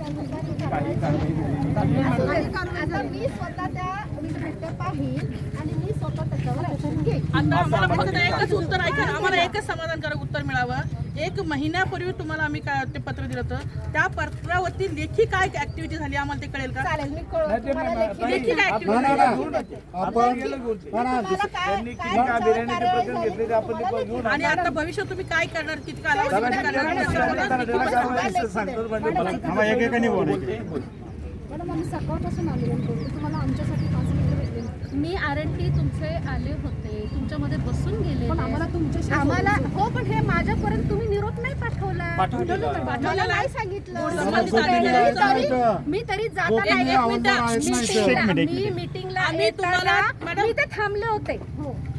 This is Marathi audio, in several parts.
आता मी स्वतः त्या विद्यार्थ्या पाहिल आणि मी स्वतः त्याच्यावर ऍक्शन घेईन. आता आम्हाला फक्त एकच उत्तर ऐका, आम्हाला एकच समाधानकारक उत्तर मिळावं. 1 महिन्यापूर्वी तुम्हाला आम्ही काय ते पत्र दिलं होतं, त्या पत्रावरती लेखी काय ऍक्टिव्हिटी झाली आम्हाला ते कळेल का? चालेल, मी तुम्हाला लेखी काय ऍक्टिव्हिटी आणि आता भविष्यात तुम्ही काय करणार, किती कालावधी मॅडम आम्ही सकाळपासून आंदोलन करतो. तुम्हाला आमच्यासाठी 5 मिनिटं भेटले. मी आरएनटी तुमचे आले होते, तुमच्यामध्ये बसून गेले. पण आम्हाला हो, पण हे माझ्यापर्यंत तुम्ही निरोप नाही पाठवला. मला नाही सांगितलं. मी तरी जाताना मी मीटिंगला येताना मी इथे थांबले होते.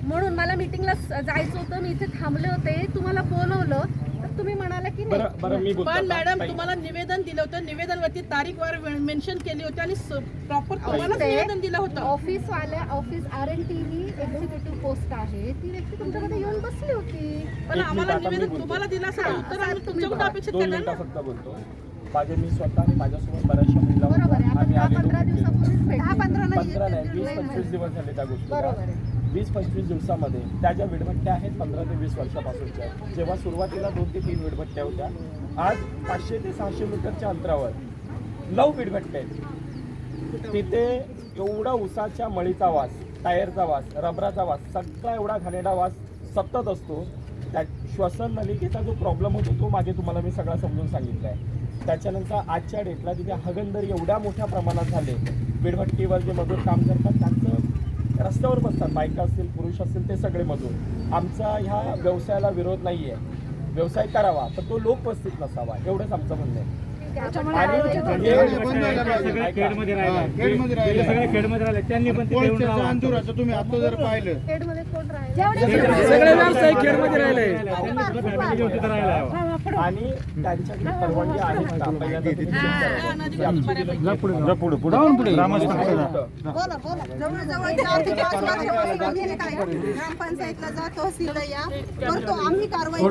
म्हणून मला मीटिंगला जायचं होतं, मी इथे थांबले होते. तुम्हाला बोलवलं तर तुम्ही म्हणाला की नाही. पण मॅडम तुम्हाला निवेदन दिलं होतं, निवेदनवरती तारीखवार मेन्शन केली होती आणि प्रॉपर तुम्हाला निवेदन दिलं होतं. ऑफिस आरएनटी ही एक्झिक्युटिव्ह पोस्ट आहे, ती व्यक्ती तुमच्याकडे येऊन बसली होती. पण आम्हाला निवेदन तुम्हाला दिलं असं उत्तर आम्ही तुमच्याकडून अपेक्षित करणार ना. फक्त बोलतो माझे मी स्वतः आणि माझ्यासोबत बऱ्याचशा महिला बरोबर आहे. आपण आम्ही आलेलो 15 दिवसापूर्वीच भेटलो. 15 नाही 20-25 दिवस झाले त्या गोष्टीला. 20-25 दिवसामध्ये त्या ज्या विडभट्ट्या आहेत 15 ते 20 वर्षापासूनच्या, जेव्हा सुरुवातीला 2 ते 3 विडभट्ट्या होत्या, आज 500 ते 600 मीटरच्या अंतरावर 9 विडभट्ट्या आहेत. तिथे एवढा उसाच्या मळीचा वास, टायरचा वास, रबराचा वास, सगळा एवढा घाणेरडा वास सतत असतो. त्या श्वसन नलिकेचा जो प्रॉब्लेम होतो तो मागे तुम्हाला मी सगळा समजून सांगितला आहे. त्याच्यानंतर आजच्या डेटला तिथे हगंदर एवढ्या मोठ्या प्रमाणात झाले. विडभट्टीवर जे मजूर काम करतात त्यांचं रस्त्यावर बसतात, बायका असतील पुरुष असतील ते सगळे मजूर. आमचा ह्या व्यवसायाला विरोध नाही आहे, व्यवसाय करावा पण तो लोकवस्तीत नसावा, एवढंच आमचं म्हणणं आहे. खेडमध्ये राहिले त्यांनी पण तुम्ही आता जर पाहिलं खेडमध्ये कोण राहिले? सगळे व्यावसायिक खेडमध्ये राहिले आणि त्यांच्याकडे परवानगी आहे का पहिल्यांदा तुम्ही check करा. ग्रामपंचायतला जा, तहसीलला या, करतो आम्ही कारवाई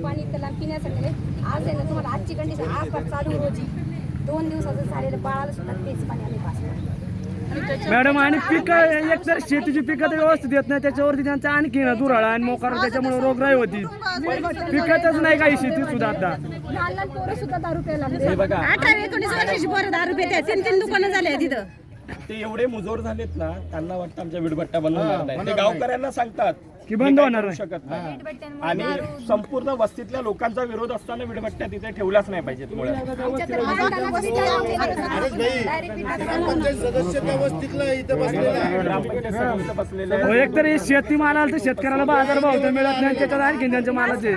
पाणी त्याला पिण्यासाठी. आज आहे ना तुम्हाला आजची कंडिशन आज चालू रोजी 2 दिवसाचं झालेलं बाळाला सुद्धा तेच पाणी आम्ही पास. मॅडम आणि पिकं एकतर शेतीची पिकं तर व्यवस्थित येत नाही, त्याच्यावरती त्यांचा आणखी दुराळा आणि मोकार, त्याच्यामुळे रोगराई होती. पिकतच नाही काही शेती सुद्धा. आता लहान लहान पोरं सुद्धा दारू प्यायला लागले. 18-19 वर्षाची पोरं दारू पितात. 3 दुकानं झाले तिथं. ते एवढे मुजोर झालेत ना, त्यांना वाटतं आमच्या विडभट्ट्या बंद होणार नाही. ते गावकऱ्यांना सांगतात की बंद होणार करू शकत नाही. आणि संपूर्ण वस्तीतल्या लोकांचा विरोध असताना विडभट्ट्या तिथे ठेवल्याच नाही पाहिजेत. मुळे एकतर शेती मालाला तर शेतकऱ्याला बाजार भाव तर मिळत नाही, त्याच्यात आणखी त्यांच्या मालाचे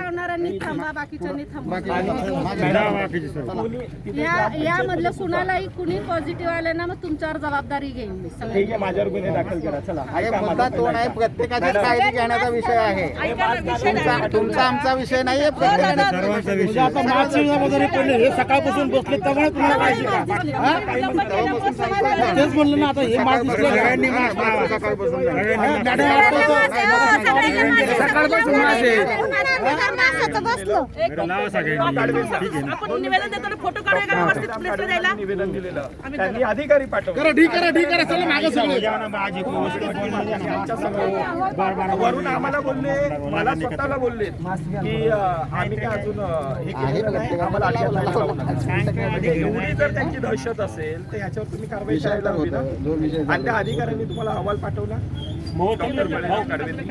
यामधलं कुणालाही कुणी पॉझिटिव्ह आले ना मग तुमच्यावर जबाबदारी घेईन मी. ठीक आहे, माझ्यावर गुन्हे दाखल करा. चला प्रत्येकाची काळजी घेण्याचा विषय आहे. तुमचा आमचा विषय नाहीये. हे सकाळपासून बसले त्यामुळे तुम्हाला काळजी तेच बोललो ना. आता हे आपण निवेदन देताना फोटो काढूया निवेदन दिलेलं त्यांनी अधिकारी पाठवले. वरून आम्हाला बोलले, मला स्वतःला बोलले की आम्ही काय अजून हे केलेलं नाही, आम्हाला अटक नाही लावणार. एवढी जर त्यांची दहशत असेल तर ह्याच्यावर तुम्ही कारवाई करायला हवी ना. आणि त्या अधिकाऱ्यांनी तुम्हाला अहवाल पाठवला. डॉक्टर बळीराम कडवेंनी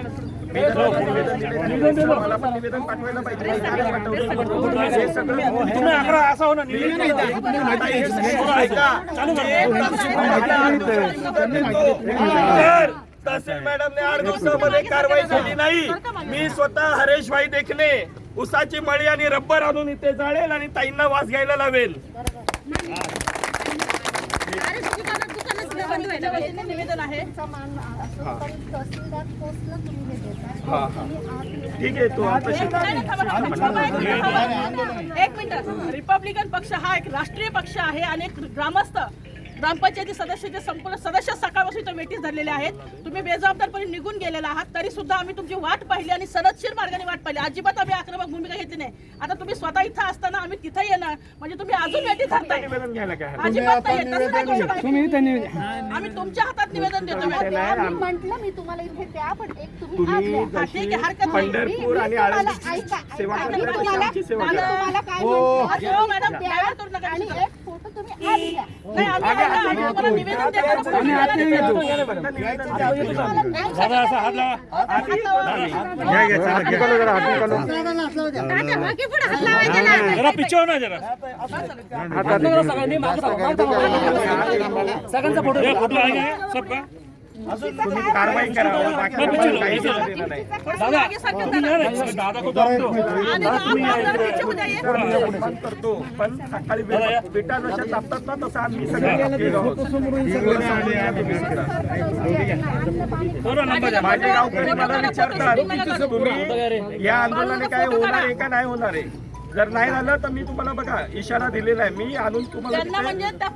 निवेदन दिले, मला पण निवेदन पाठवायला पाहिजे. हे सगळं असं होणार. तहसील मॅडमने 8 दिवसामध्ये कारवाई केली नाही. मी स्वतः हरेश भाई देखणे उसाची मळी आणि रब्बर आणून इथे जाळेल आणि ताईंना वास घ्यायला लावेल. त्याच्या वतीने निवेदन आहे. तहसीलदार पोस्टला तुम्ही हे देता. हा हा ठीक आहे तो आता एक मिनिट. रिपब्लिकन पक्ष हा एक राष्ट्रीय पक्ष आहे आणि एक ग्रामस्थ ग्रामपंचायती सदस्याचे संपूर्ण सदस्य सकाळपासून इथं वेटीस धरलेले आहेत. तुम्ही बेजबाबदारपणे निघून गेलेला आहात तरी सुद्धा आम्ही तुमची वाट पाहिली आणि सनदशीर मार्गाने वाट पाहिली. अजिबात आम्ही आक्रमक भूमिका घेतली नाही. आता तुम्ही स्वतः इथं असताना आम्ही तिथे येणार म्हणजे तुम्ही अजून वेटी धरताय. निवेदन घ्यायला काय हरकत अजिबात नाही. तसं नाही करू शकत. तुम्ही त्यांनी आम्ही तुमच्या हातात निवेदन देतो मॅडम. मी म्हंटल मी तुम्हाला इथे द्या पण एक तुम्ही आज तुम्ही द्या. हा, ठीक आहे, हरकत नाही. पंढरपूर आणि तुम्हाला आळंदीची ऐका, सेवा ऐका. मी करण्यापेक्षा तुम्हाला आमची सेवा मी करा. तुम्हाला काय हो. म्हणते? हो, मॅडम, द्या. तयार करू नका. आणि एक फोटो तुम्ही आज द्या. नाही, आम्ही तुम्हाला निवेदन देतो. आम्ही आता येतो. जरा पिच्छे हो ना जरा सगळ्यांचा फोटो ये फोटो आहे का सबका तुम्ही कारवाई करा बाकी आम्हाला काहीच देणं नाही. दादा तुम्ही या ना दादा को डांटो आपण करतो पण सकाळी बेटा जशा तापतात ना तसं आम्ही सगळे केलं आहोत. थोड़ा नंबर द्या. माझे गावकरी मला विचारतात तुम्ही या आंदोलनाने काय होणार आहे का नाही होणार आहे. जर नाही झालं तर मी तुम्हाला बघा इशारा दिलेला आहे. मी आणून तुम्हाला त्यांना तिथे म्हणजे त्या